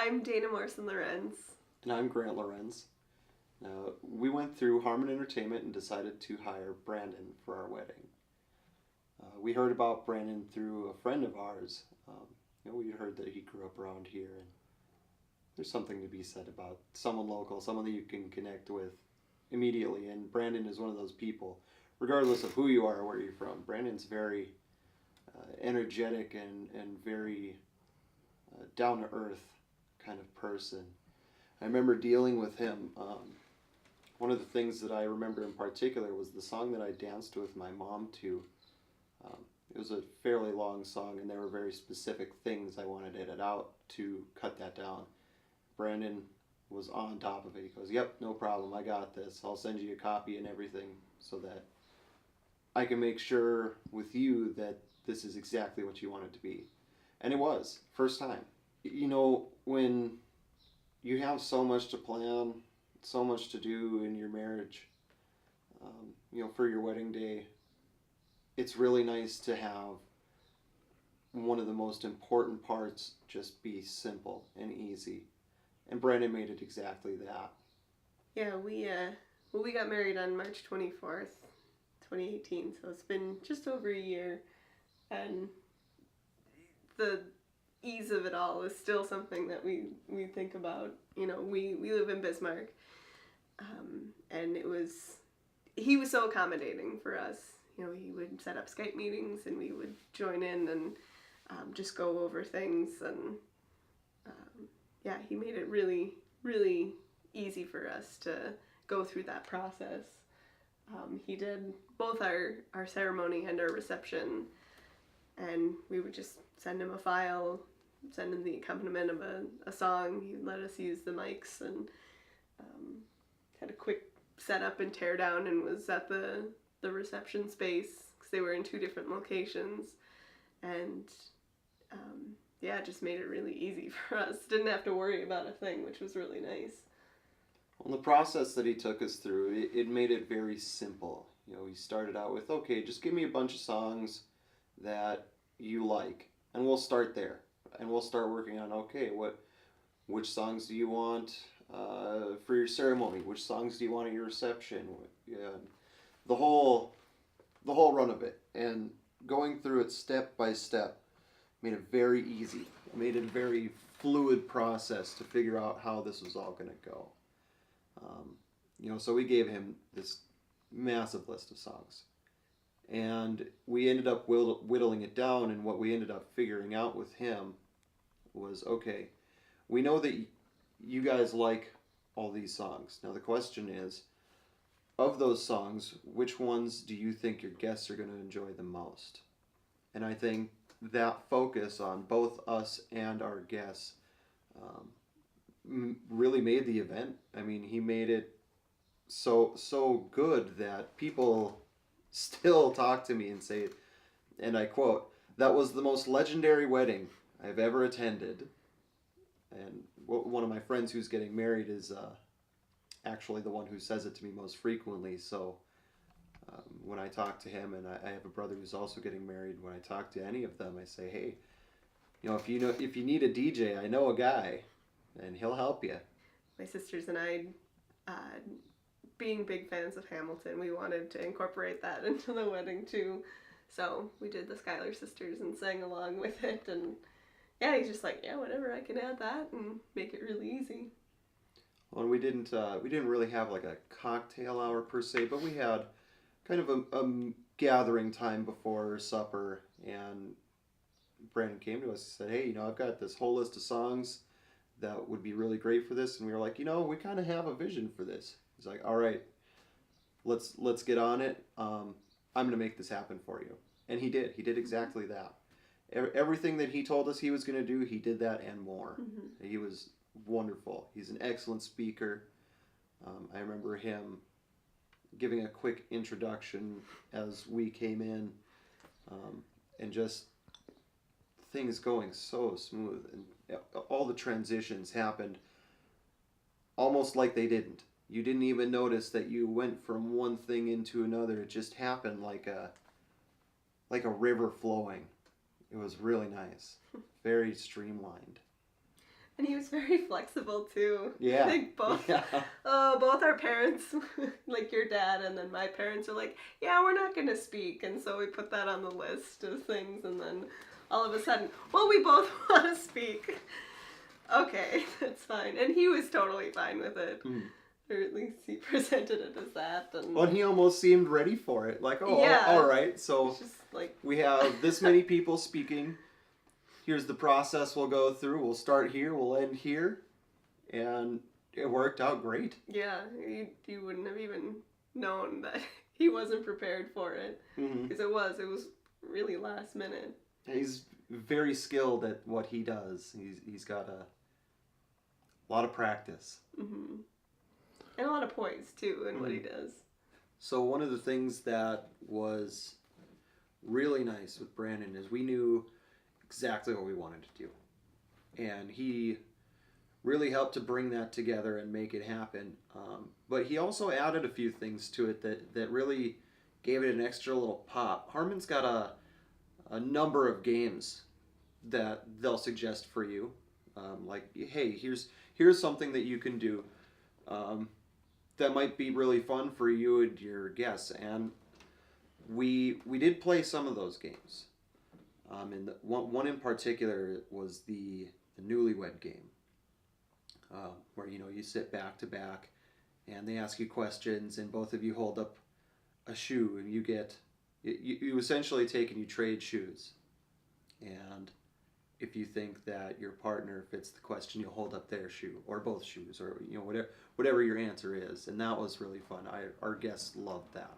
I'm Dana Morrison-Lorenz. And I'm Grant Lorenz. Now, we went through Harmon Entertainment and decided to hire Brandon for our wedding. We heard about Brandon through a friend of ours. We heard that he grew up around here, and there's something to be said about someone local, someone that you can connect with immediately. And Brandon is one of those people, regardless of who you are or where you're from. Brandon's very energetic and very down-to-earth kind of person. I remember dealing with him. One of the things that I remember in particular was the song that I danced with my mom to. It was a fairly long song, and there were very specific things I wanted edited out to cut that down. Brandon was on top of it. He goes, "Yep, no problem, I got this. I'll send you a copy and everything so that I can make sure with you that this is exactly what you want it to be." And it was, first time. You know, when you have so much to plan, so much to do in your marriage, for your wedding day, it's really nice to have one of the most important parts just be simple and easy. And Brandon made it exactly that. Yeah, we got married on March 24th, 2018, so it's been just over a year, and the ease of it all is still something that we think about. We live in Bismarck, and he was so accommodating for us. He would set up Skype meetings, and we would join in and just go over things, and he made it really, really easy for us to go through that process. He did both our ceremony and our reception, and we would just send him a file, send him the accompaniment of a song. He let us use the mics, and had a quick setup and tear down, and was at the reception space because they were in two different locations, and just made it really easy for us. Didn't have to worry about a thing, which was really nice. Well, the process that he took us through, it made it very simple. He started out with, okay, just give me a bunch of songs that you like, and we'll start there. And we'll start working on, okay, which songs do you want for your ceremony? Which songs do you want at your reception? The whole run of it. And going through it step by step made it very easy. It made it a very fluid process to figure out how this was all going to go. So we gave him this massive list of songs. And we ended up whittling it down, and what we ended up figuring out with him was, okay, we know that you guys like all these songs. Now the question is, of those songs, which ones do you think your guests are going to enjoy the most? And I think that focus on both us and our guests really made the event. I mean, he made it so good that people still talk to me and say, and I quote, "That was the most legendary wedding I've ever attended." And one of my friends who's getting married is actually the one who says it to me most frequently. So when I talk to him, and I have a brother who's also getting married, when I talk to any of them, I say, hey, if you need a DJ, I know a guy, and he'll help you. My sisters and I, being big fans of Hamilton, we wanted to incorporate that into the wedding too. So we did the Schuyler Sisters and sang along with it, and he's just like, whatever, I can add that and make it really easy. Well, and we didn't really have like a cocktail hour per se, but we had kind of a gathering time before supper, and Brandon came to us and said, hey, I've got this whole list of songs that would be really great for this, and we were like, we kind of have a vision for this. He's like, all right, let's get on it. I'm going to make this happen for you. And he did exactly that. Everything that he told us he was going to do, he did that and more. Mm-hmm. He was wonderful. He's an excellent speaker. I remember him giving a quick introduction as we came in, and just things going so smooth, and all the transitions happened almost like they didn't. You didn't even notice that you went from one thing into another. It just happened like a river flowing. It was really nice, very streamlined. And he was very flexible too. Yeah. I think both both our parents, like your dad and then my parents, are like, yeah, we're not going to speak. And so we put that on the list of things. And then all of a sudden, well, we both want to speak. Okay, that's fine. And he was totally fine with it. Mm. Or at least he presented it as that. And Well, he almost seemed ready for it. Like, oh, Yeah. all right. So it's just like, we have this many people speaking. Here's the process we'll go through. We'll start here. We'll end here. And it worked out great. yeah, you wouldn't have even known that he wasn't prepared for it. Mm-hmm. Because it was really last minute. He's very skilled at what he does. He's got a lot of practice. Mm-hmm. And a lot of poise, too, in what he does. So one of the things that was really nice with Brandon is we knew exactly what we wanted to do. And he really helped to bring that together and make it happen. But he also added a few things to it that really gave it an extra little pop. Harmon's got a number of games that they'll suggest for you. Like, hey, here's something that you can do that might be really fun for you and your guests. And we did play some of those games. And one in particular was the Newlywed game, where you sit back to back, and they ask you questions, and both of you hold up a shoe, and you essentially take and you trade shoes, and if you think that your partner fits the question, you'll hold up their shoe or both shoes, or whatever your answer is, and that was really fun. Our guests loved that.